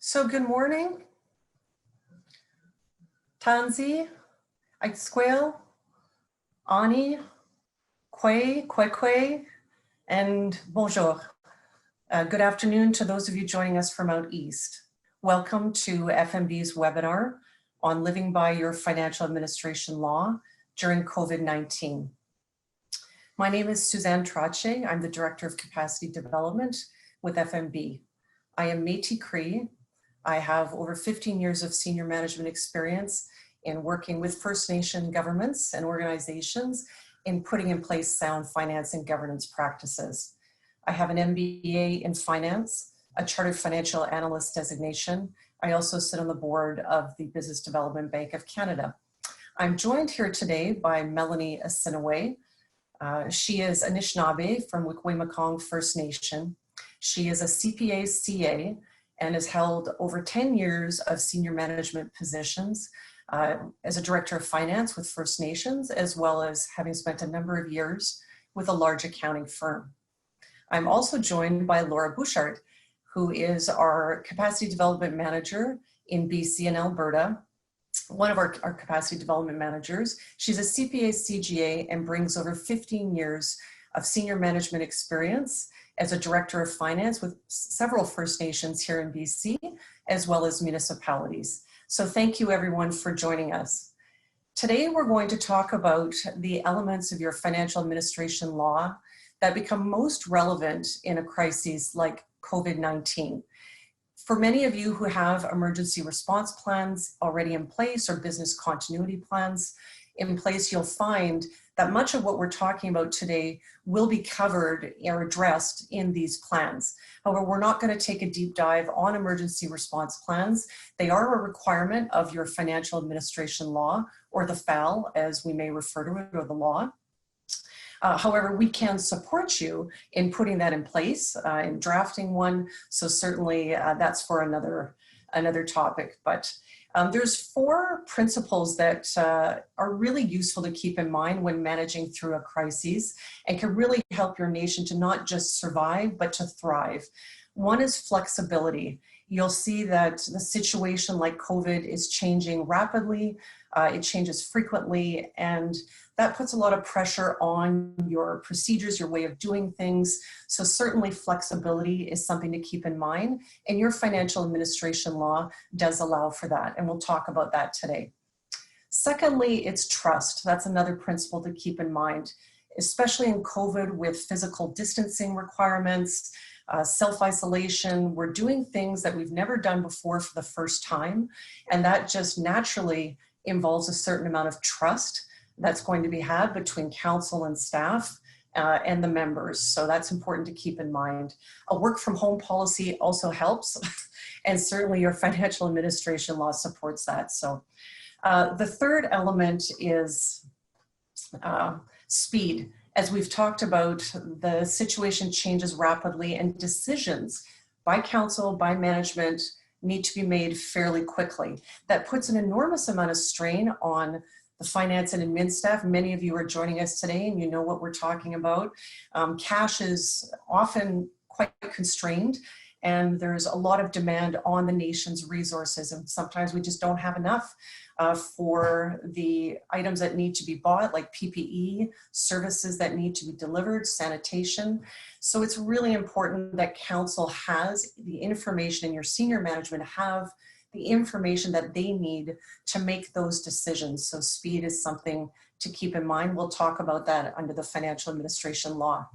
So good morning. Tanzi, Aixquel, Ani, Kwekwe, and bonjour. Good afternoon to those of you joining us from out east. Welcome to FMB's webinar on living by your financial administration law during COVID-19. My name is Suzanne Trache. I'm the Director of Capacity Development with FMB. I am Métis Cree. I have over 15 years of senior management experience in working with First Nation governments and organizations in putting in place sound finance and governance practices. I have an MBA in finance, a Chartered Financial Analyst designation. I also sit on the board of the Business Development Bank of Canada. I'm joined here today by Melanie Asinawe. She is Anishinaabe from Wikwemekong First Nation. She is a CPA CA and has held over 10 years of senior management positions as a director of finance with First Nations, as well as having spent a number of years with a large accounting firm. I'm also joined by Laura Bouchard, who is our capacity development manager in BC and Alberta, one of our capacity development managers. She's a CPA CGA and brings over 15 years of senior management experience as a director of finance with several First Nations here in BC, as well as municipalities. So thank you everyone for joining us. Today we're going to talk about the elements of your financial administration law that become most relevant in a crisis like COVID-19. For many of you who have emergency response plans already in place or business continuity plans in place, you'll find that much of what we're talking about today will be covered or addressed in these plans. However, we're not going to take a deep dive on emergency response plans. They are a requirement of your financial administration law, or the FAL, as we may refer to it, or the law. However, we can support you in putting that in place, in drafting one. So certainly that's for another topic. But there's 4 principles that are really useful to keep in mind when managing through a crisis and can really help your nation to not just survive, but to thrive. One is flexibility. You'll see that the situation like COVID is changing rapidly. It changes frequently, and that puts a lot of pressure on your procedures, your way of doing things. So certainly flexibility is something to keep in mind, and your financial administration law does allow for that, and we'll talk about that today. Secondly, it's trust. That's another principle to keep in mind, especially in COVID with physical distancing requirements, self-isolation. We're doing things that we've never done before for the first time, and that just naturally involves a certain amount of trust that's going to be had between council and staff and the members. So that's important to keep in mind. A work from home policy also helps, and certainly your financial administration law supports that. So the third element is speed. As we've talked about, the situation changes rapidly, and decisions by council, by management, need to be made fairly quickly. That puts an enormous amount of strain on the finance and admin staff. Many of you are joining us today and you know what we're talking about. Cash is often quite constrained, and there's a lot of demand on the nation's resources, and sometimes we just don't have enough for the items that need to be bought, like PPE, services that need to be delivered, sanitation. So it's really important that council has the information and your senior management have the information that they need to make those decisions. So speed is something to keep in mind. We'll talk about that under the financial administration law.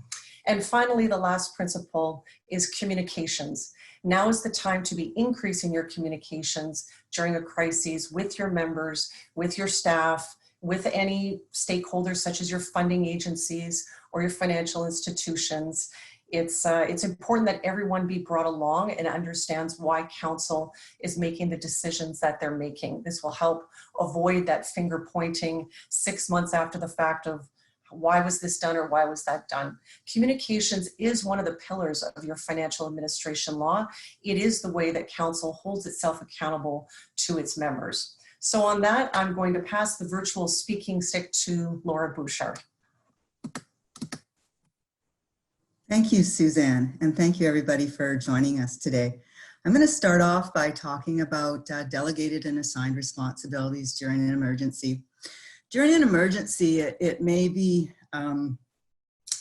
And finally, the last principle is communications. Now is the time to be increasing your communications during a crisis with your members, with your staff, with any stakeholders such as your funding agencies or your financial institutions. It's important that everyone be brought along and understands why council is making the decisions that they're making. This will help avoid that finger pointing 6 months after the fact of why was this done or why was that done. Communications is one of the pillars of your financial administration law. It is the way that council holds itself accountable to its members. So on that, I'm going to pass the virtual speaking stick to Laura Bouchard. Thank you, Suzanne, and thank you everybody for joining us today. I'm going to start off by talking about delegated and assigned responsibilities during an emergency. During an emergency, it may be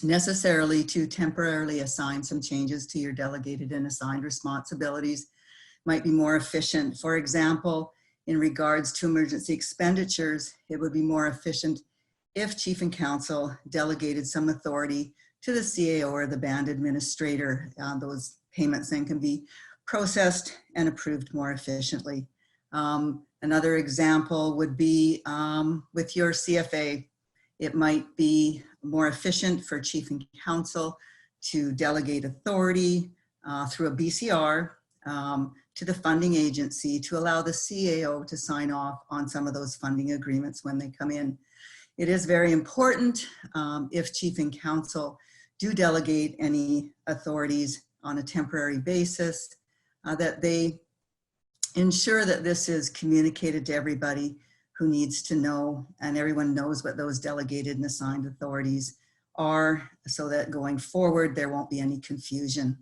necessarily to temporarily assign some changes to your delegated and assigned responsibilities. Might be more efficient. For example, in regards to emergency expenditures, it would be more efficient if Chief and Counsel delegated some authority to the CAO or the band administrator. Those payments then can be processed and approved more efficiently. Another example would be with your CFA. It might be more efficient for Chief and Counsel to delegate authority through a BCR to the funding agency to allow the CAO to sign off on some of those funding agreements when they come in. It is very important if Chief and Counsel do delegate any authorities on a temporary basis that they ensure that this is communicated to everybody who needs to know, and everyone knows what those delegated and assigned authorities are, so that going forward there won't be any confusion.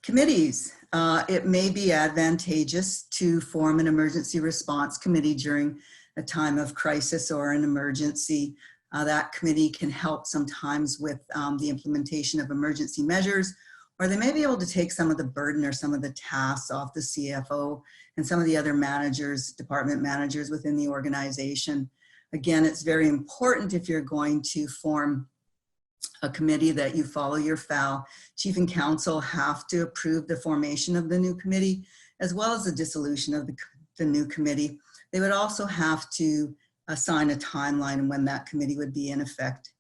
Committees. It may be advantageous to form an emergency response committee during a time of crisis or an emergency. That committee can help sometimes with the implementation of emergency measures, or they may be able to take some of the burden or some of the tasks off the CFO and some of the other managers, department managers within the organization. Again, it's very important if you're going to form a committee that you follow your FAL. Chief and Counsel have to approve the formation of the new committee as well as the dissolution of the new committee. They would also have to assign a timeline and when that committee would be in effect.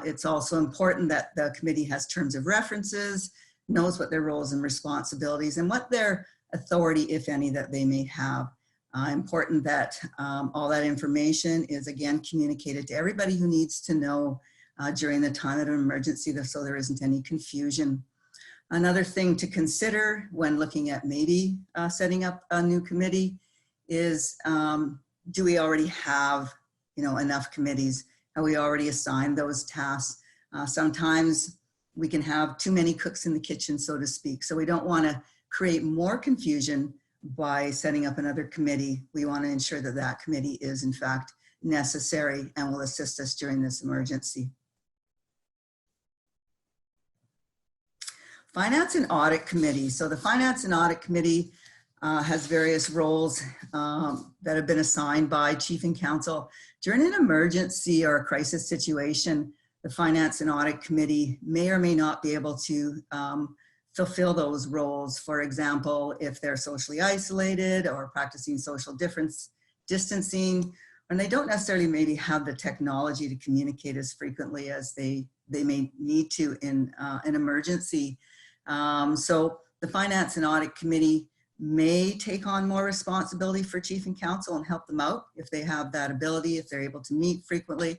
It's also important that the committee has terms of references, knows what their roles and responsibilities and what their authority, if any, that they may have. Important that all that information is again communicated to everybody who needs to know during the time of an emergency, so there isn't any confusion. Another thing to consider when looking at maybe setting up a new committee is, do we already have enough committees? Have we already assigned those tasks? Sometimes we can have too many cooks in the kitchen, so to speak. So we don't want to create more confusion by setting up another committee. We want to ensure that that committee is in fact necessary and will assist us during this emergency. Finance and Audit Committee. So the Finance and Audit Committee has various roles that have been assigned by Chief and Counsel. During an emergency or a crisis situation, the Finance and Audit Committee may or may not be able to fulfill those roles. For example, if they're socially isolated or practicing social distancing, and they don't necessarily maybe have the technology to communicate as frequently as they may need to in an emergency. So the Finance and Audit Committee may take on more responsibility for Chief and Counsel and help them out if they have that ability, if they're able to meet frequently,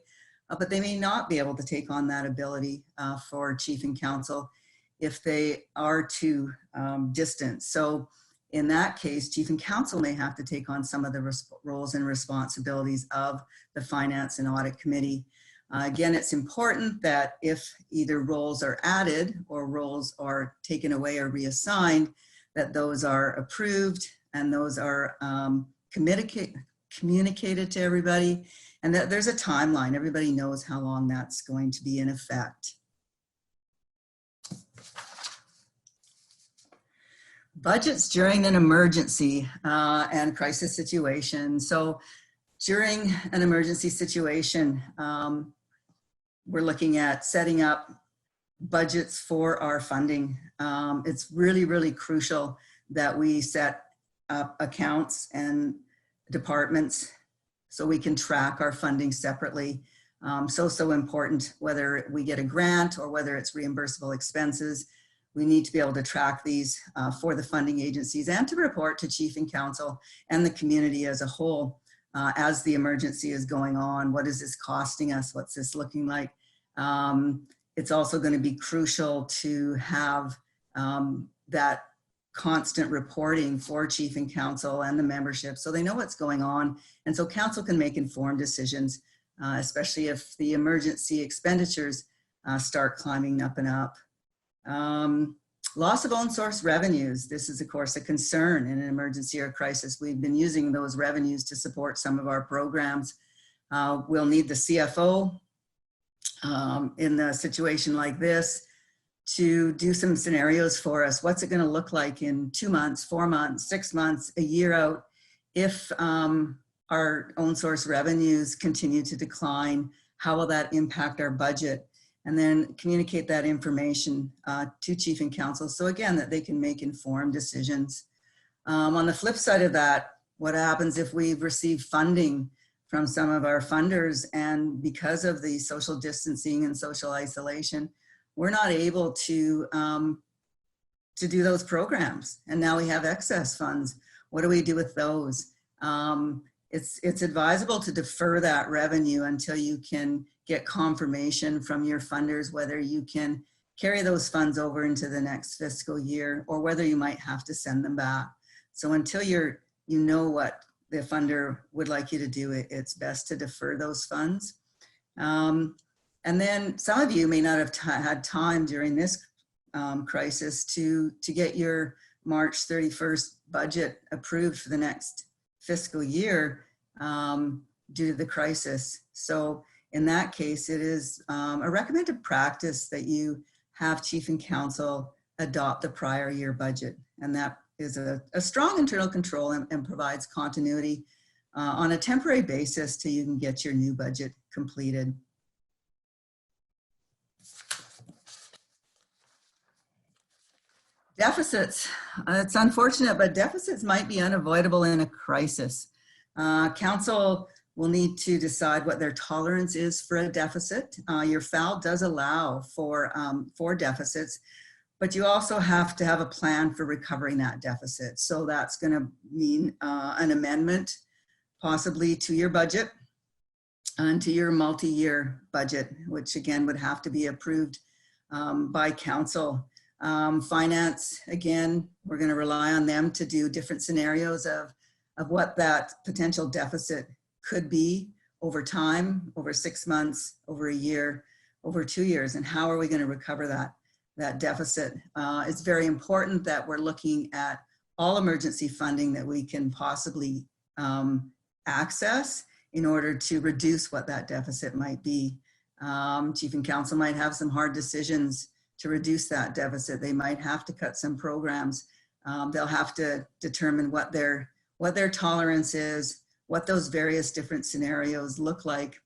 but they may not be able to take on that ability for Chief and Counsel if they are too distant. So in that case, Chief and Counsel may have to take on some of the roles and responsibilities of the Finance and Audit Committee. Again, it's important that if either roles are added or roles are taken away or reassigned, that those are approved and those are communicated to everybody, and that there's a timeline. Everybody knows how long that's going to be in effect. Budgets during an emergency and crisis situation. So during an emergency situation, we're looking at setting up budgets for our funding. It's really, really crucial that we set up accounts and departments so we can track our funding separately. So important, whether we get a grant or whether it's reimbursable expenses. We need to be able to track these for the funding agencies and to report to Chief and Counsel and the community as a whole as the emergency is going on. What is this costing us? What's this looking like? It's also going to be crucial to have that constant reporting for Chief and Counsel and the membership so they know what's going on, and so Council can make informed decisions, especially if the emergency expenditures start climbing up and up. Loss of own source revenues. This is, of course, a concern in an emergency or crisis. We've been using those revenues to support some of our programs. We'll need the CFO in a situation like this to do some scenarios for us. What's it going to look like in 2 months, 4 months, 6 months, a year out if our own source revenues continue to decline? How will that impact our budget? And then communicate that information to Chief and Council, so again, that they can make informed decisions. On the flip side of that, what happens if we've received funding from some of our funders, and because of the social distancing and social isolation, we're not able to do those programs, and now we have excess funds? What do we do with those? It's advisable to defer that revenue until you can get confirmation from your funders whether you can carry those funds over into the next fiscal year, or whether you might have to send them back. So until you know what the funder would like you to do, it's best to defer those funds. And then some of you may not have had time during this crisis to get your March 31st budget approved for the next fiscal year due to the crisis. So in that case, it is a recommended practice that you have Chief and Council adopt the prior year budget. And that is a strong internal control and provides continuity on a temporary basis till you can get your new budget completed. Deficits. It's unfortunate, but deficits might be unavoidable in a crisis. Council will need to decide what their tolerance is for a deficit. Your FAL does allow for deficits, but you also have to have a plan for recovering that deficit. So that's going to mean an amendment possibly to your budget and to your multi-year budget, which again would have to be approved by Council. Finance, again, we're going to rely on them to do different scenarios of what that potential deficit could be over time, over 6 months, over a year, over 2 years, and how are we going to recover that deficit. It's very important that we're looking at all emergency funding that we can possibly access in order to reduce what that deficit might be. Chief and Council might have some hard decisions to reduce that deficit. They might have to cut some programs. They'll have to determine what their tolerance is, what those various different scenarios look like,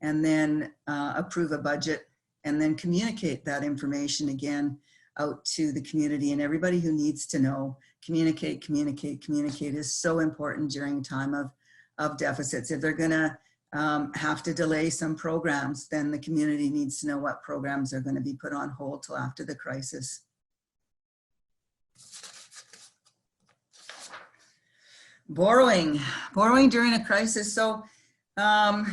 and then approve a budget, and then communicate that information again out to the community and everybody who needs to know. Communicate, communicate, communicate is so important during a time of deficits. If they're gonna have to delay some programs, then the community needs to know what programs are gonna be put on hold till after the crisis. Borrowing during a crisis. So on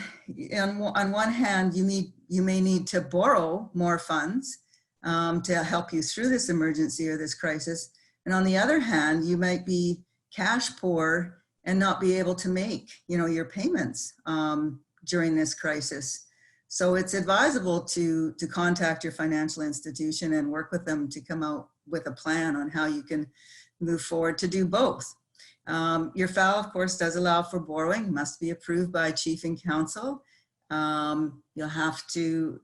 one hand, you may need to borrow more funds to help you through this emergency or this crisis. And on the other hand, you might be cash poor and not be able to make your payments during this crisis. So it's advisable to contact your financial institution and work with them to come out with a plan on how you can move forward to do both. Your FAL, of course, does allow for borrowing, must be approved by Chief and Council. You'll have to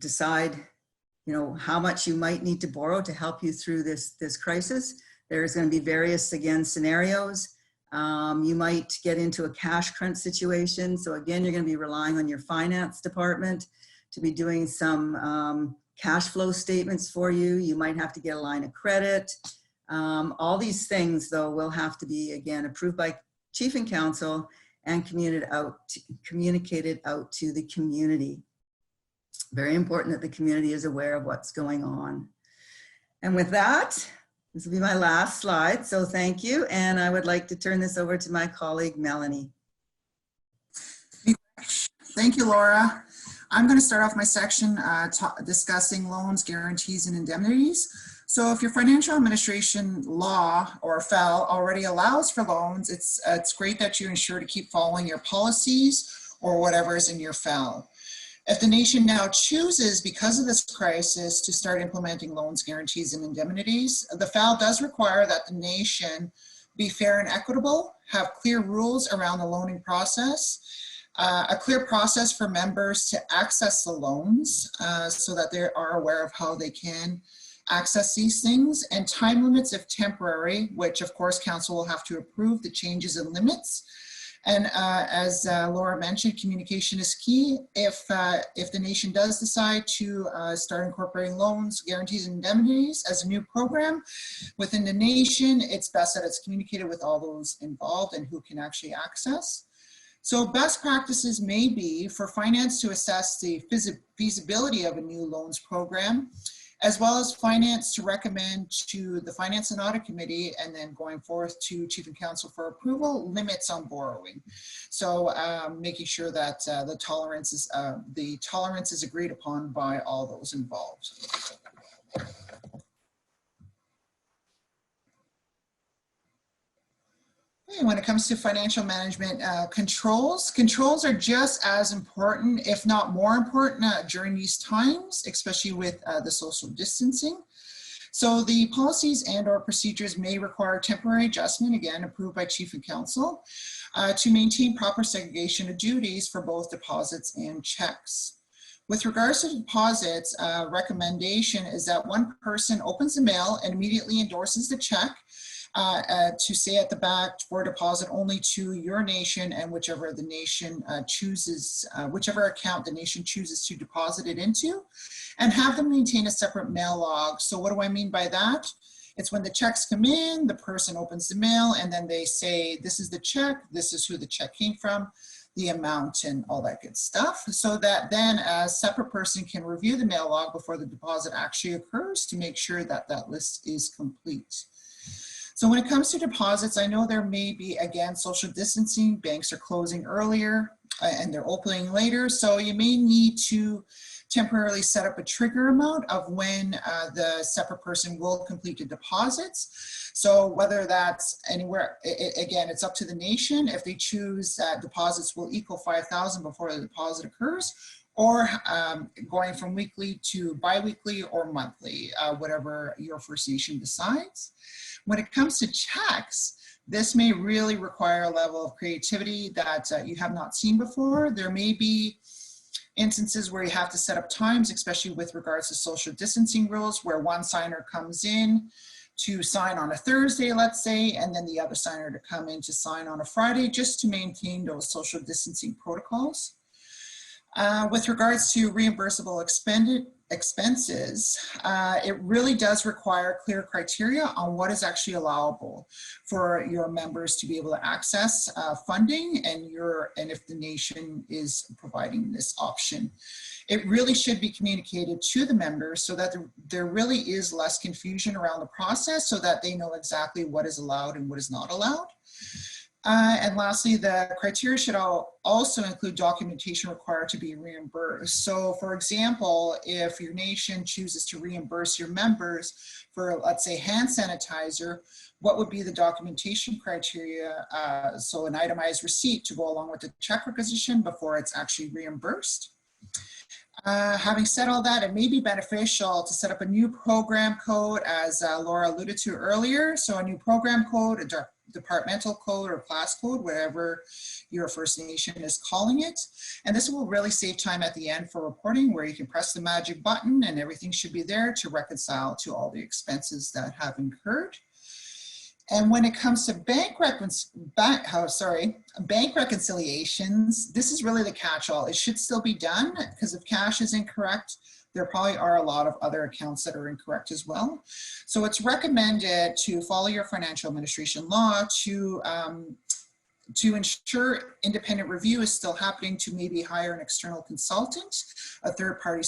decide, how much you might need to borrow to help you through this crisis. There's going to be various, again, scenarios. You might get into a cash crunch situation. So again, you're going to be relying on your finance department to be doing some cash flow statements for you. You might have to get a line of credit. All these things, though, will have to be, again, approved by Chief and Council and communicated out to the community. Very important that the community is aware of what's going on. And with that, this will be my last slide. So thank you. And I would like to turn this over to my colleague, Melanie. Thank you, Laura. I'm going to start off my section discussing loans, guarantees, and indemnities. So if your financial administration law or FAL already allows for loans, it's great that you ensure to keep following your policies or whatever is in your FAL. If the nation now chooses, because of this crisis, to start implementing loans, guarantees, and indemnities, the FAL does require that the nation be fair and equitable, have clear rules around the loaning process, a clear process for members to access the loans so that they are aware of how they can access these things, and time limits if temporary, which of course council will have to approve the changes and limits. And as Laura mentioned, communication is key. If the nation does decide to start incorporating loans, guarantees, and indemnities as a new program within the nation, it's best that it's communicated with all those involved and who can actually access. So best practices may be for finance to assess the feasibility of a new loans program, as well as finance to recommend to the Finance and Audit Committee, and then going forth to Chief and Council for approval, limits on borrowing. So making sure that the tolerance is agreed upon by all those involved. When it comes to financial management controls are just as important, if not more important, during these times, especially with the social distancing. So the policies and or procedures may require temporary adjustment, again, approved by Chief and Council, to maintain proper segregation of duties for both deposits and checks. With regards to deposits, recommendation is that one person opens the mail and immediately endorses the check to say at the back for deposit only to your nation and whichever the nation chooses, whichever account the nation chooses to deposit it into, and have them maintain a separate mail log. So what do I mean by that? It's when the checks come in, the person opens the mail, and then they say, this is the check, this is who the check came from, the amount, and all that good stuff. So that then a separate person can review the mail log before the deposit actually occurs to make sure that that list is complete. So when it comes to deposits, I know there may be, again, social distancing, banks are closing earlier and they're opening later. So you may need to temporarily set up a trigger amount of when the separate person will complete the deposits. So whether that's anywhere, again, it's up to the nation. If they choose that deposits will equal 5,000 before the deposit occurs, or going from weekly to bi-weekly or monthly, whatever your First Nation decides. When it comes to checks, this may really require a level of creativity that you have not seen before. There may be instances where you have to set up times, especially with regards to social distancing rules, where one signer comes in to sign on a Thursday, let's say, and then the other signer to come in to sign on a Friday, just to maintain those social distancing protocols. With regards to reimbursable expenses, it really does require clear criteria on what is actually allowable for your members to be able to access funding, and if the nation is providing this option. It really should be communicated to the members so that there really is less confusion around the process, so that they know exactly what is allowed and what is not allowed. And lastly, the criteria should also include documentation required to be reimbursed. So for example, if your nation chooses to reimburse your members for, let's say, hand sanitizer, what would be the documentation criteria? So an itemized receipt to go along with the check requisition before it's actually reimbursed. Having said all that, it may be beneficial to set up a new program code, as Laura alluded to earlier. So a new program code, a departmental code or class code, whatever your First Nation is calling it. And this will really save time at the end for reporting, where you can press the magic button and everything should be there to reconcile to all the expenses that have incurred. And when it comes to bank reconciliations, this is really the catch-all. It should still be done, because if cash is incorrect, there probably are a lot of other accounts that are incorrect as well. So it's recommended to follow your financial administration law to ensure independent review is still happening, to maybe hire an external consultant, a third-party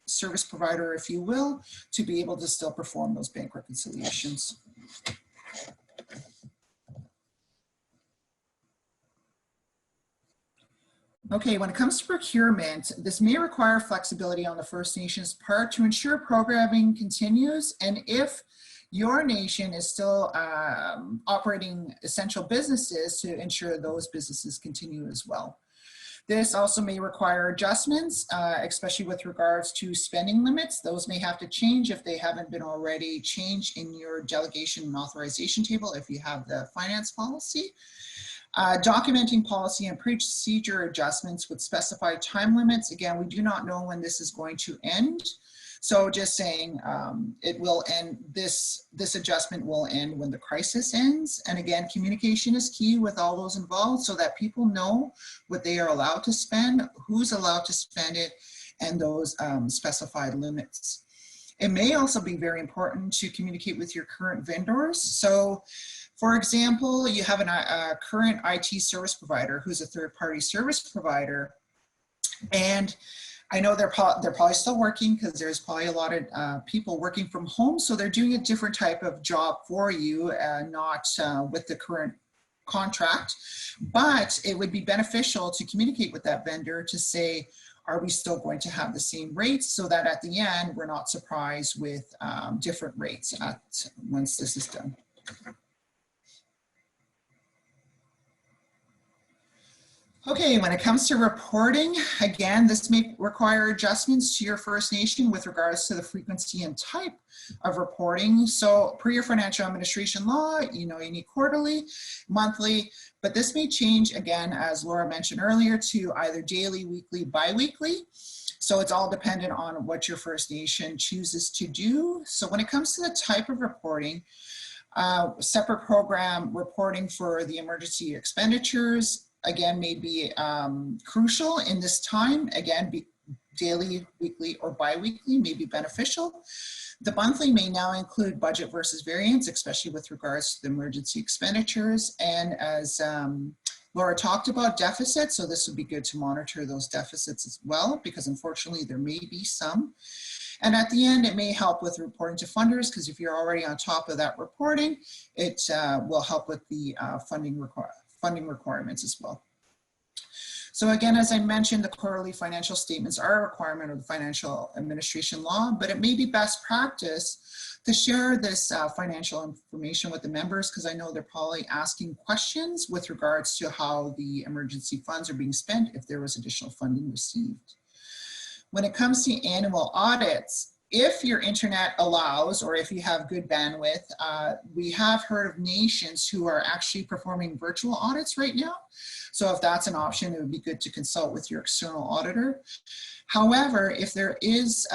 service provider, if you will, to be able to still perform those bank reconciliations. Okay, when it comes to procurement, this may require flexibility on the First Nations part to ensure programming continues, and if your nation is still operating essential businesses, to ensure those businesses continue as well. This also may require adjustments, especially with regards to spending limits. Those may have to change if they haven't been already changed in your delegation and authorization table if you have the finance policy. Documenting policy and procedure adjustments with specified time limits. Again, we do not know when this is going to end. So just saying it will end, this adjustment will end when the crisis ends. And again, communication is key with all those involved so that people know what they are allowed to spend, who's allowed to spend it, and those specified limits. It may also be very important to communicate with your current vendors. So for example, you have a current IT service provider who's a third-party service provider, and I know they're probably still working because there's probably a lot of people working from home, so they're doing a different type of job for you, not with the current contract. But it would be beneficial to communicate with that vendor to say, are we still going to have the same rates, so that at the end we're not surprised with different rates once this is done. Okay, when it comes to reporting, again, this may require adjustments to your First Nation with regards to the frequency and type of reporting. So per your financial administration law, you need quarterly, monthly, but this may change again, as Laura mentioned earlier, to either daily, weekly, bi-weekly. So it's all dependent on what your First Nation chooses to do. So when it comes to the type of reporting, separate program reporting for the emergency expenditures, again, may be crucial in this time. Again, daily, weekly, or bi-weekly may be beneficial. The monthly may now include budget versus variance, especially with regards to the emergency expenditures. And as Laura talked about, deficits, so this would be good to monitor those deficits as well, because unfortunately there may be some. And at the end, it may help with reporting to funders, because if you're already on top of that reporting, it will help with the funding requirements as well. So again, as I mentioned, the quarterly financial statements are a requirement of the financial administration law, but it may be best practice to share this financial information with the members, because I know they're probably asking questions with regards to how the emergency funds are being spent if there was additional funding received. When it comes to annual audits, if your internet allows, or if you have good bandwidth, we have heard of nations who are actually performing virtual audits right now. So if that's an option, it would be good to consult with your external auditor. However, if there is,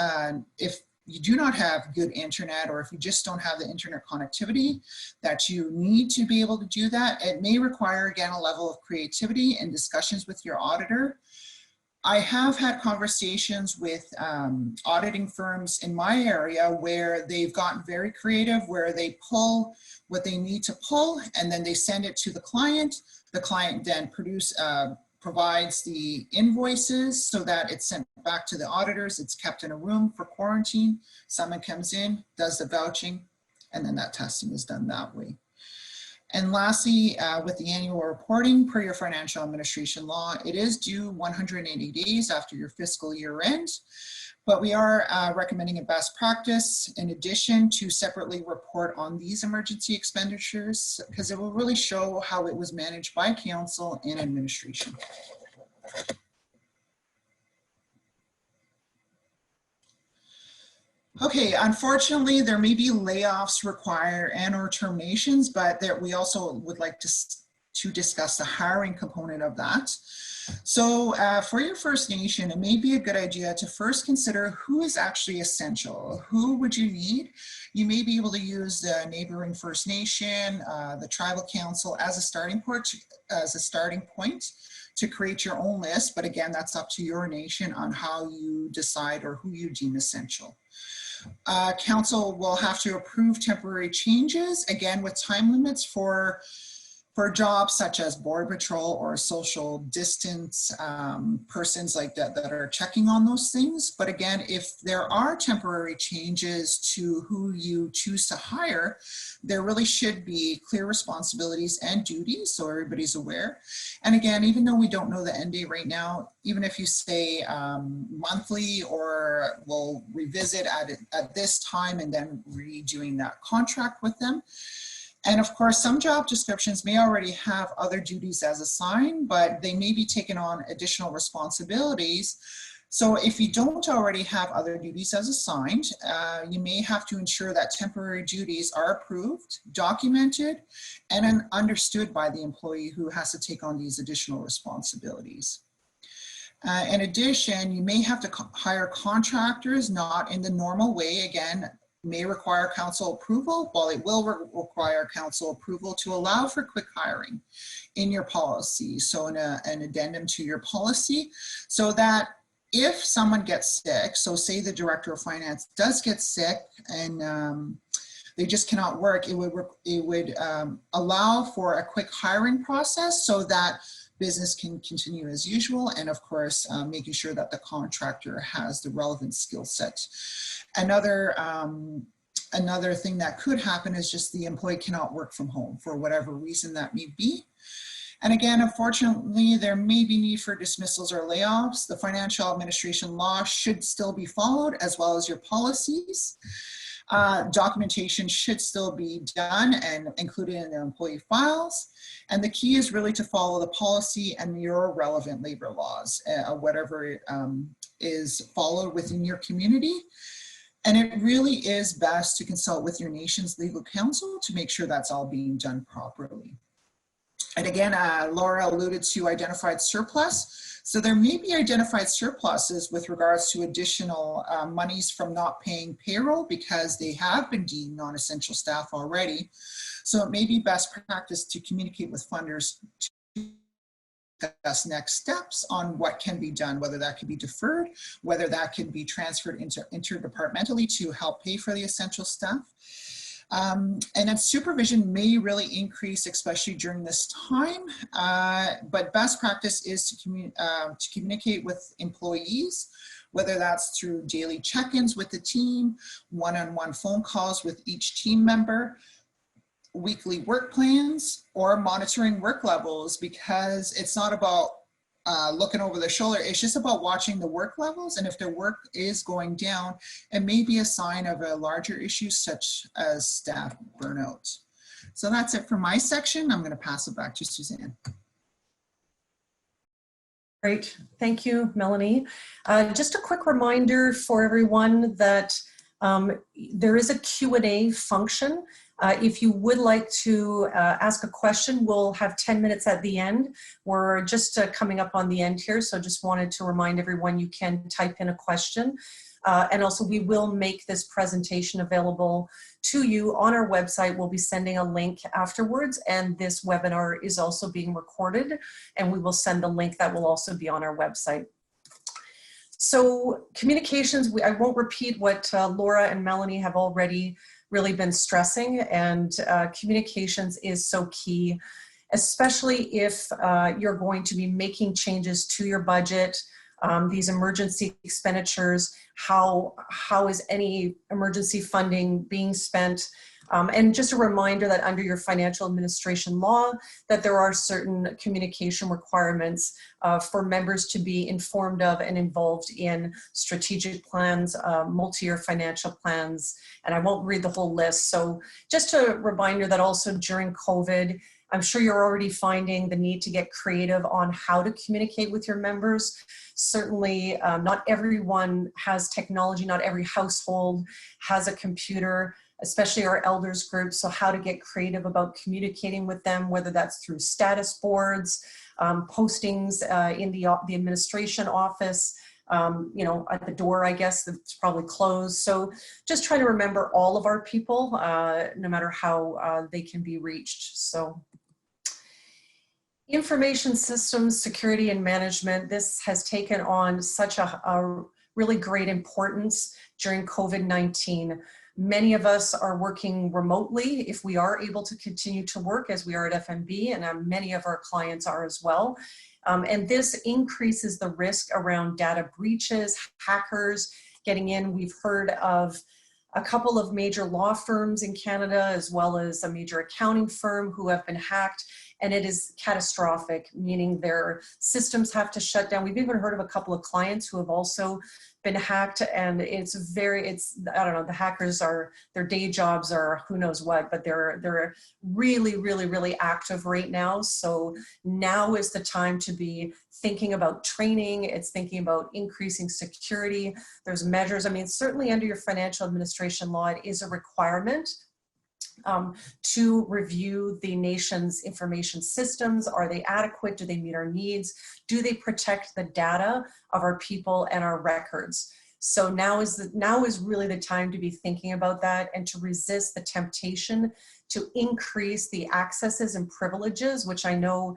if you do not have good internet, or if you just don't have the internet connectivity that you need to be able to do that, it may require, again, a level of creativity and discussions with your auditor. I have had conversations with auditing firms in my area where they've gotten very creative, where they pull what they need to pull and then they send it to the client. The client then provides the invoices so that it's sent back to the auditors. It's kept in a room for quarantine. Someone comes in, does the vouching, and then that testing is done that way. And lastly, with the annual reporting per your financial administration law, it is due 180 days after your fiscal year end, but we are recommending a best practice in addition to separately report on these emergency expenditures, because it will really show how it was managed by council and administration. Okay, unfortunately, there may be layoffs required and or terminations, but we also would like to discuss the hiring component of that. So for your First Nation, it may be a good idea to first consider who is actually essential. Who would you need? You may be able to use the neighboring First Nation, the tribal council as a starting point to create your own list. But again, that's up to your nation on how you decide or who you deem essential. Council will have to approve temporary changes, again with time limits for jobs such as border patrol or social distance persons like that are checking on those things. But again, if there are temporary changes to who you choose to hire, there really should be clear responsibilities and duties so everybody's aware. And again, even though we don't know the end date right now, even if you say monthly or we'll revisit at this time and then redoing that contract with them, And of course, some job descriptions may already have other duties as assigned, but they may be taking on additional responsibilities. So if you don't already have other duties as assigned, you may have to ensure that temporary duties are approved, documented, and then understood by the employee who has to take on these additional responsibilities. In addition, you may have to hire contractors, not in the normal way. Again, may require council approval, while it will require council approval to allow for quick hiring in your policy. So in an addendum to your policy, so that if someone gets sick, so say the director of finance does get sick and they just cannot work, it would allow for a quick hiring process so that business can continue as usual, and of course, making sure that the contractor has the relevant skill set. Another thing that could happen is just the employee cannot work from home for whatever reason that may be. And again, unfortunately, there may be need for dismissals or layoffs. The financial administration law should still be followed, as well as your policies. Documentation should still be done and included in the employee files. And the key is really to follow the policy and your relevant labor laws, whatever is followed within your community. And it really is best to consult with your nation's legal counsel to make sure that's all being done properly. And again, Laura alluded to identified surplus. So there may be identified surpluses with regards to additional monies from not paying payroll because they have been deemed non-essential staff already. So it may be best practice to communicate with funders to discuss next steps on what can be done, whether that could be deferred, whether that can be transferred interdepartmentally to help pay for the essential staff. And then supervision may really increase, especially during this time, but best practice is to communicate with employees, whether that's through daily check-ins with the team, one-on-one phone calls with each team member, weekly work plans, or monitoring work levels, because it's not about looking over their shoulder. It's just about watching the work levels, and if their work is going down, it may be a sign of a larger issue such as staff burnout. So that's it for my section. I'm going to pass it back to Suzanne. Great, thank you, Melanie. Just a quick reminder for everyone that there is a Q&A function. If you would like to ask a question, we'll have 10 minutes at the end. We're just coming up on the end here, so just wanted to remind everyone you can type in a question. And also we will make this presentation available to you on our website. We'll be sending a link afterwards, and this webinar is also being recorded, and we will send the link that will also be on our website. So communications, I won't repeat what Laura and Melanie have already really been stressing, and communications is so key, especially if you're going to be making changes to your budget, these emergency expenditures, how is any emergency funding being spent, and just a reminder that under your financial administration law that there are certain communication requirements for members to be informed of and involved in strategic plans, multi-year financial plans, and I won't read the whole list. So just a reminder that also during COVID, I'm sure you're already finding the need to get creative on how to communicate with your members. Certainly not everyone has technology, not every household has a computer, especially our elders group. So how to get creative about communicating with them, whether that's through status boards, postings in the administration office, you know, at the door, I guess, that's probably closed. So just trying to remember all of our people, no matter how they can be reached. So information systems, security and management, this has taken on such a really great importance during COVID-19. Many of us are working remotely if we are able to continue to work as we are at FMB, and many of our clients are as well. And this increases the risk around data breaches, hackers getting in. We've heard of a couple of major law firms in Canada, as well as a major accounting firm who have been hacked. and it is catastrophic, meaning their systems have to shut down. We've even heard of a couple of clients who have also been hacked, and I don't know, the hackers are, their day jobs are who knows what, but they're really active right now. So now is the time to be thinking about training. It's thinking about increasing security. There's measures. I mean, certainly under your financial administration law, it is a requirement to review the nation's information systems. Are they adequate? Do they meet our needs? Do they protect the data of our people and our records? So now is really the time to be thinking about that and to resist the temptation to increase the accesses and privileges, which I know,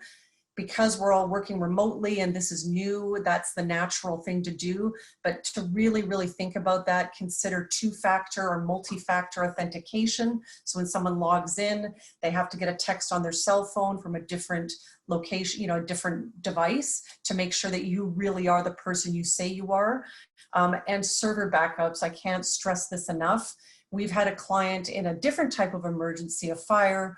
because we're all working remotely and this is new, that's the natural thing to do. But to really think about that, consider two-factor or multi-factor authentication. So when someone logs in, they have to get a text on their cell phone from a different location, you know, a different device, to make sure that you really are the person you say you are. And server backups, I can't stress this enough. We've had a client in a different type of emergency, a fire,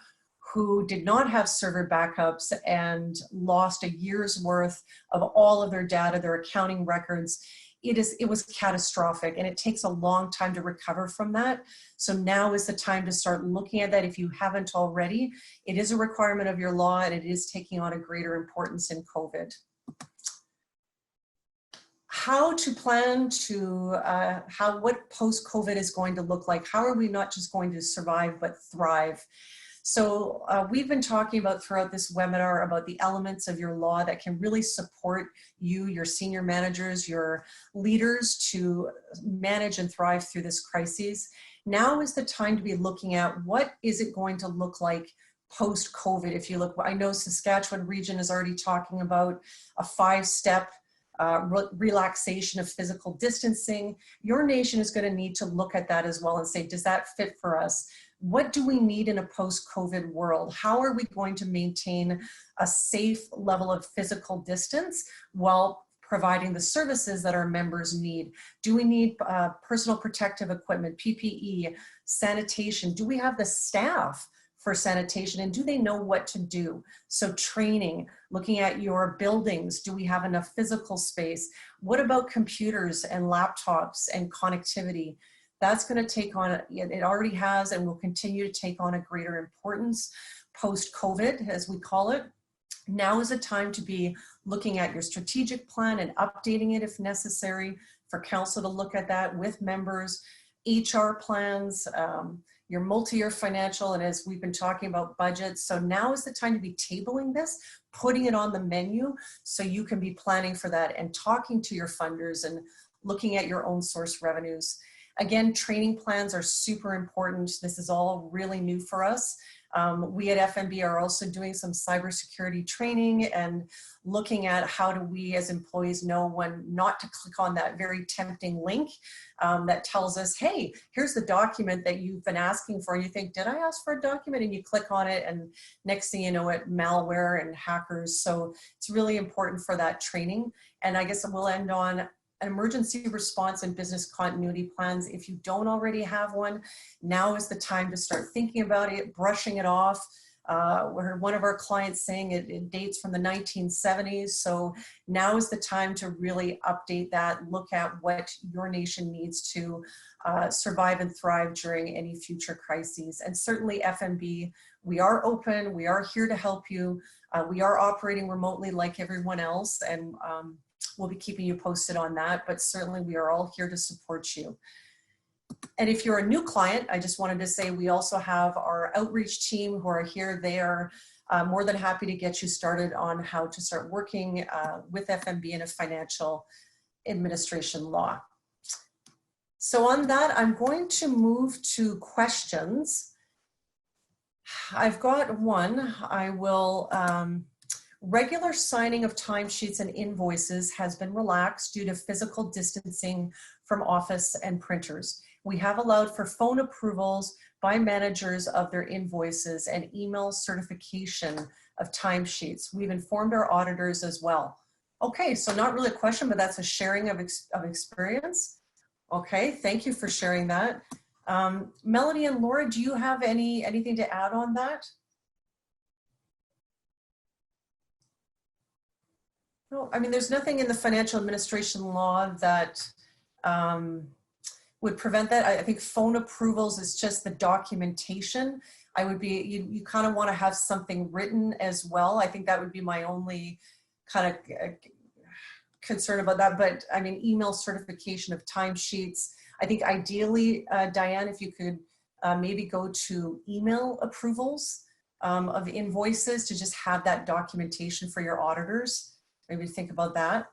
who did not have server backups and lost a year's worth of all of their data, their accounting records. It was catastrophic, and it takes a long time to recover from that. So now is the time to start looking at that if you haven't already. It is a requirement of your law, and it is taking on a greater importance in COVID. How to plan to, what post-COVID is going to look like. How are we not just going to survive, but thrive? So we've been talking about throughout this webinar about the elements of your law that can really support you, your senior managers, your leaders to manage and thrive through this crisis. Now is the time to be looking at what is it going to look like post-COVID. If you look, I know Saskatchewan region is already talking about a 5-step relaxation of physical distancing. Your nation is going to need to look at that as well and say, does that fit for us? What do we need in a post-COVID world? How are we going to maintain a safe level of physical distance while providing the services that our members need? Do we need personal protective equipment, PPE, sanitation? Do we have the staff for sanitation, and do they know what to do? So training, looking at your buildings, do we have enough physical space? What about computers and laptops and connectivity? That's going to take on, it already has and will continue to take on a greater importance post-COVID, as we call it. Now is a time to be looking at your strategic plan and updating it if necessary, for council to look at that with members, HR plans, your multi-year financial, and as we've been talking about budgets. So now is the time to be tabling this, putting it on the menu so you can be planning for that and talking to your funders and looking at your own source revenues. Again, training plans are super important. This is all really new for us. We at FMB are also doing some cybersecurity training and looking at how do we as employees know when not to click on that very tempting link that tells us, hey, here's the document that you've been asking for. And you think, did I ask for a document? And you click on it, and next thing you know it, malware and hackers. So it's really important for that training. And I guess we'll end on emergency response and business continuity plans. If you don't already have one, now is the time to start thinking about it, brushing it off. We heard one of our clients saying it dates from the 1970s. So now is the time to really update that, look at what your nation needs to survive and thrive during any future crises. And certainly FMB, we are open, we are here to help you. We are operating remotely like everyone else, and we'll be keeping you posted on that, but certainly we are all here to support you. And if you're a new client, I just wanted to say we also have our outreach team who are here. They are more than happy to get you started on how to start working with FMB in a financial administration law. So on that, I'm going to move to questions. I've got one. I will, regular signing of timesheets and invoices has been relaxed due to physical distancing from office and printers. We have allowed for phone approvals by managers of their invoices and email certification of timesheets. We've informed our auditors as well. Okay, so not really a question, but that's a sharing of experience. Okay, thank you for sharing that. Melody and Laura, do you have anything to add on that? No, I mean, there's nothing in the financial administration law that would prevent that. I think phone approvals is just the documentation. You kind of want to have something written as well. I think that would be my only kind of concern about that. But I mean, email certification of timesheets. I think ideally, Diane, if you could maybe go to email approvals of invoices to just have that documentation for your auditors. Maybe think about that.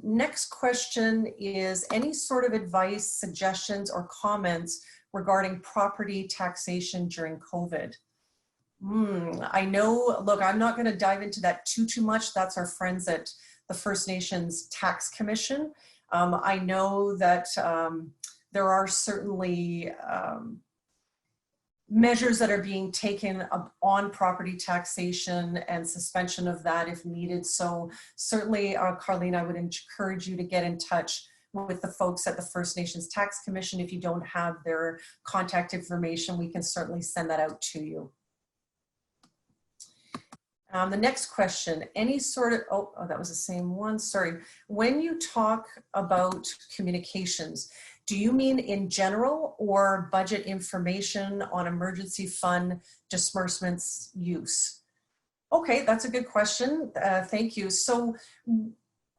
Next question is any sort of advice, suggestions, or comments regarding property taxation during COVID? I know, look, I'm not going to dive into that too much. That's our friends at the First Nations Tax Commission. I know that there are certainly measures that are being taken on property taxation and suspension of that if needed. So certainly, Carlene, I would encourage you to get in touch with the folks at the First Nations Tax Commission. If you don't have their contact information, we can certainly send that out to you. The next question, any sort of, oh, that was the same one, sorry. When you talk about communications, do you mean in general or budget information on emergency fund disbursements use? Okay, that's a good question. Thank you. So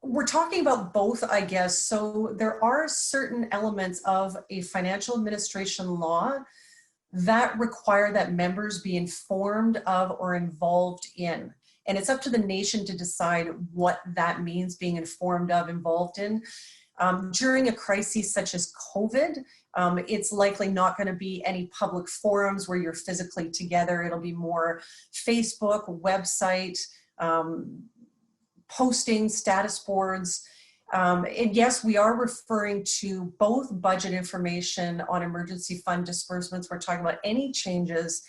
we're talking about both, I guess. So there are certain elements of a financial administration law that require that members be informed of or involved in. And it's up to the nation to decide what that means, being informed of, involved in. During a crisis such as COVID, it's likely not going to be any public forums where you're physically together. It'll be more Facebook, website, posting, status boards. And yes, we are referring to both budget information on emergency fund disbursements. We're talking about any changes,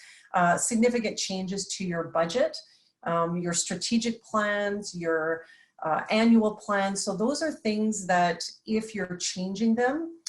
significant changes to your budget, your strategic plans, your annual plans. So those are things that if you're changing them,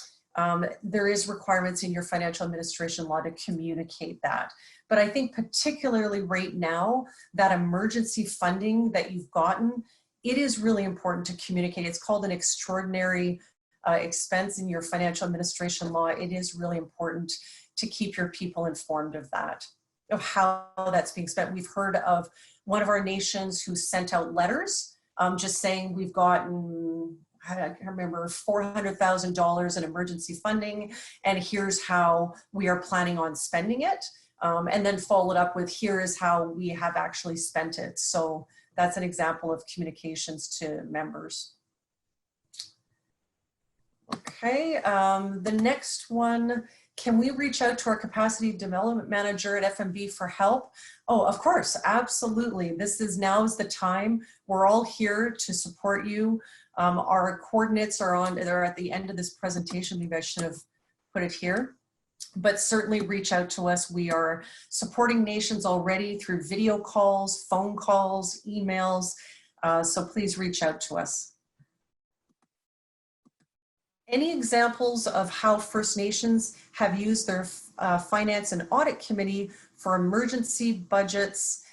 there is requirements in your financial administration law to communicate that. But I think particularly right now, that emergency funding that you've gotten, it is really important to communicate. It's called an extraordinary expense in your financial administration law. It is really important to keep your people informed of that, of how that's being spent. We've heard of one of our nations who sent out letters just saying we've gotten, I can't remember, $400,000 in emergency funding, and here's how we are planning on spending it. And then followed up with, here is how we have actually spent it. So that's an example of communications to members. Okay, the next one, can we reach out to our capacity development manager at FMB for help? Oh, of course, absolutely. Now's the time. We're all here to support you. Our coordinates they're at the end of this presentation. Maybe I should have put it here. But certainly reach out to us. We are supporting nations already through video calls, phone calls, emails. So please reach out to us. Any examples of how First Nations have used their Finance and Audit Committee for emergency budgets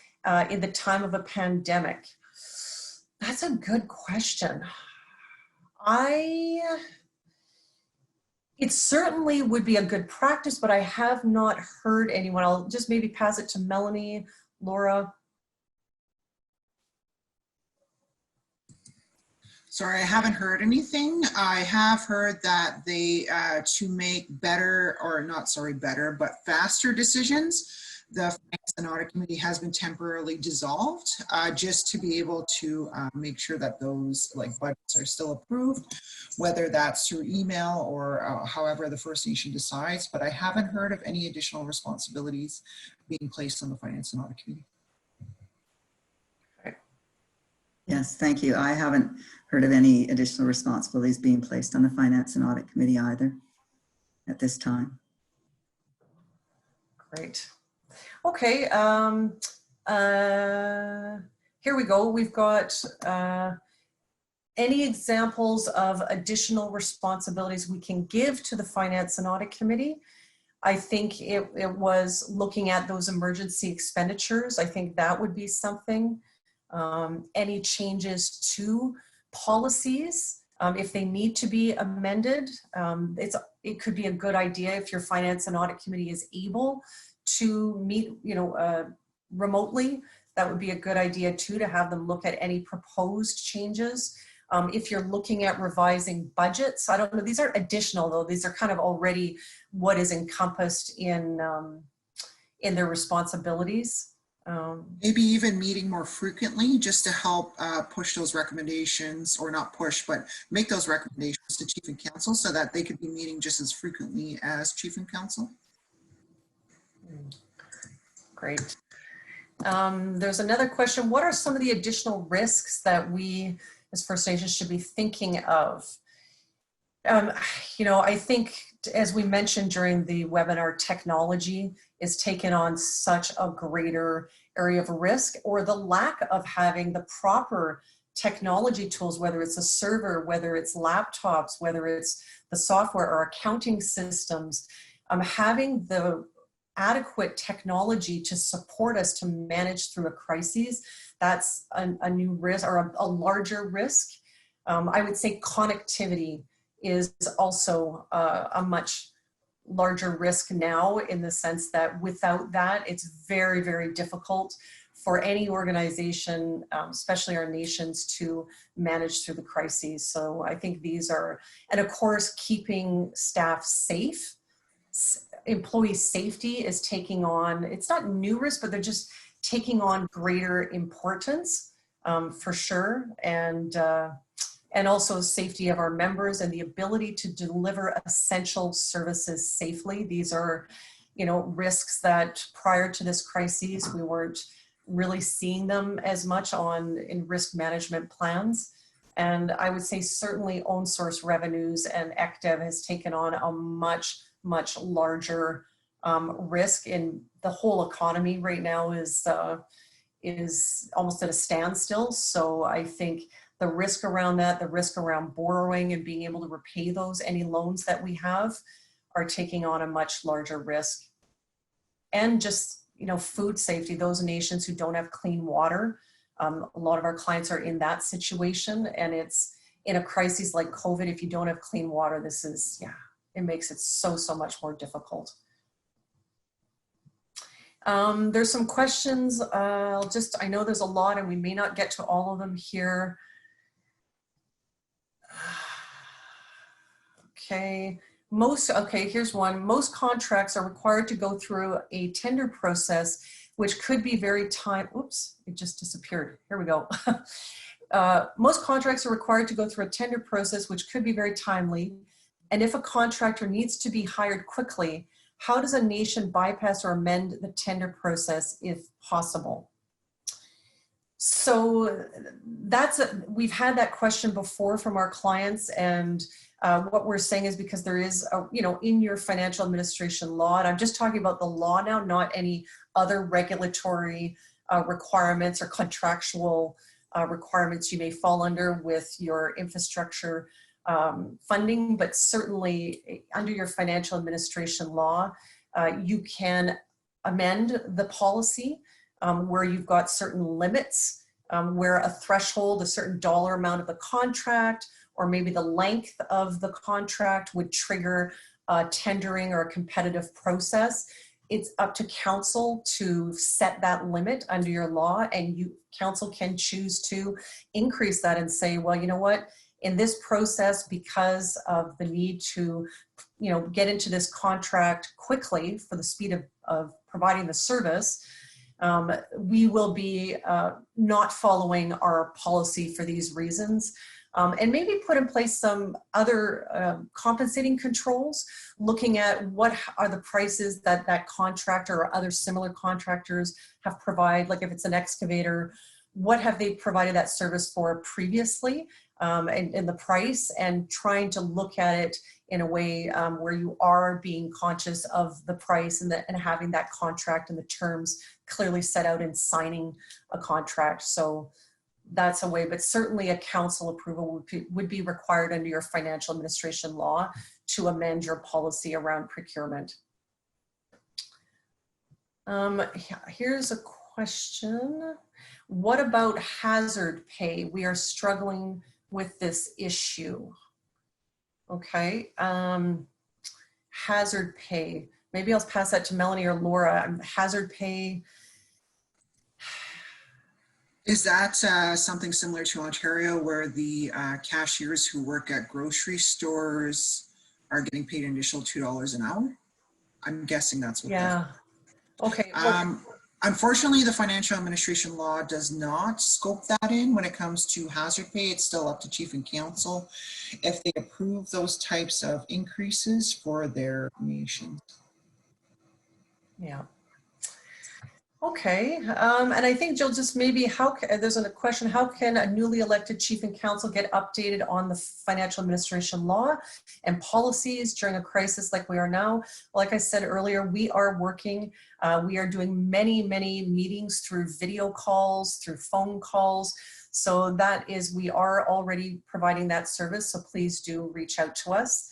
in the time of a pandemic? That's a good question. It certainly would be a good practice, but I have not heard anyone. I'll just maybe pass it to Melanie, Laura. Sorry, I haven't heard anything. I have heard that they, to make better, or not sorry, better, but faster decisions, the Finance and Audit Committee has been temporarily dissolved just to be able to make sure that those budgets are still approved, whether that's through email or however the First Nation decides. But I haven't heard of any additional responsibilities being placed on the Finance and Audit Committee. Yes, thank you. I haven't heard of any additional responsibilities being placed on the Finance and Audit Committee either at this time. Great. Okay, here we go. We've got any examples of additional responsibilities we can give to the Finance and Audit Committee. I think it was looking at those emergency expenditures. I think that would be something. any changes to policies. If they need to be amended, it could be a good idea if your Finance and Audit Committee is able to meet, remotely. That would be a good idea too, to have them look at any proposed changes. If you're looking at revising budgets, I don't know, these aren't additional though, these are kind of already what is encompassed in their responsibilities. Maybe even meeting more frequently just to help push those recommendations, or not push, but make those recommendations to Chief and Council so that they could be meeting just as frequently as Chief and Council. Great. There's another question. What are some of the additional risks that we as First Nations should be thinking of? I think, as we mentioned during the webinar, technology is taken on such a greater area of risk, or the lack of having the proper technology tools, whether it's a server, whether it's laptops, whether it's the software or accounting systems, having the adequate technology to support us to manage through a crisis, that's a new risk, or a larger risk. I would say connectivity is also a much larger risk now, in the sense that without that, it's very, very difficult for any organization, especially our nations, to manage through the crises. So I think these are, and of course, keeping staff safe. Employee safety is taking on, it's not new risk, but they're just taking on greater importance, for sure. And also safety of our members and the ability to deliver essential services safely. These are, risks that prior to this crisis, we weren't really seeing them as much in risk management plans. And I would say certainly own source revenues and ECDEV has taken on a much, much larger risk. In the whole economy right now is almost at a standstill. So I think the risk around that, the risk around borrowing and being able to repay any loans that we have, are taking on a much larger risk. And just, food safety, those nations who don't have clean water, a lot of our clients are in that situation, and it's in a crisis like COVID, if you don't have clean water, it makes it so much more difficult. There's some questions. I know there's a lot and we may not get to all of them here. Okay, here's one. Most contracts are required to go through a tender process, which could be very oops, it just disappeared. Here we go. Most contracts are required to go through a tender process, which could be very timely. And if a contractor needs to be hired quickly, how does a nation bypass or amend the tender process if possible? So we've had that question before from our clients, and what we're saying is, because there is in your financial administration law, and I'm just talking about the law now, not any other regulatory requirements or contractual requirements you may fall under with your infrastructure funding, but certainly under your financial administration law, you can amend the policy where you've got certain limits, where a threshold, a certain dollar amount of the contract, or maybe the length of the contract would trigger tendering or a competitive process. It's up to council to set that limit under your law, and council can choose to increase that and say, well, you know what, in this process, because of the need to, get into this contract quickly for the speed of providing the service, we will be not following our policy for these reasons. And maybe put in place some other compensating controls, looking at what are the prices that contractor or other similar contractors have provided. Like if it's an excavator, what have they provided that service for previously, and the price, and trying to look at it in a way where you are being conscious of the price and having that contract and the terms clearly set out in signing a contract. So that's a way, but certainly a council approval would be required under your financial administration law to amend your policy around procurement. Here's a question. What about hazard pay? We are struggling with this issue. Okay, hazard pay. Maybe I'll pass that to Melanie or Laura. Hazard pay. Is that something similar to Ontario where the cashiers who work at grocery stores are getting paid an additional $2 an hour? I'm guessing that's what Yeah. Okay. Well, unfortunately, the financial administration law does not scope that in when it comes to hazard pay. It's still up to chief and council if they approve those types of increases for their nations. yeah. Okay, and I think Jill, just maybe there's a question, how can a newly elected chief and council get updated on the financial administration law and policies during a crisis like we are now? Like I said earlier, we are working, we are doing many meetings through video calls, through phone calls. So that is, we are already providing that service, so please do reach out to us.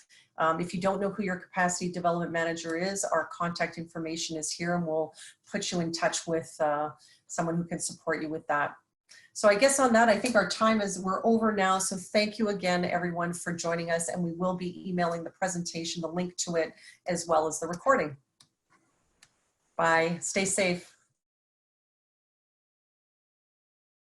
If you don't know who your capacity development manager is, our contact information is here and we'll put you in touch with someone who can support you with that. So I guess on that, I think our time we're over now. So thank you again, everyone, for joining us. And we will be emailing the presentation, the link to it, as well as the recording. Bye. Stay safe.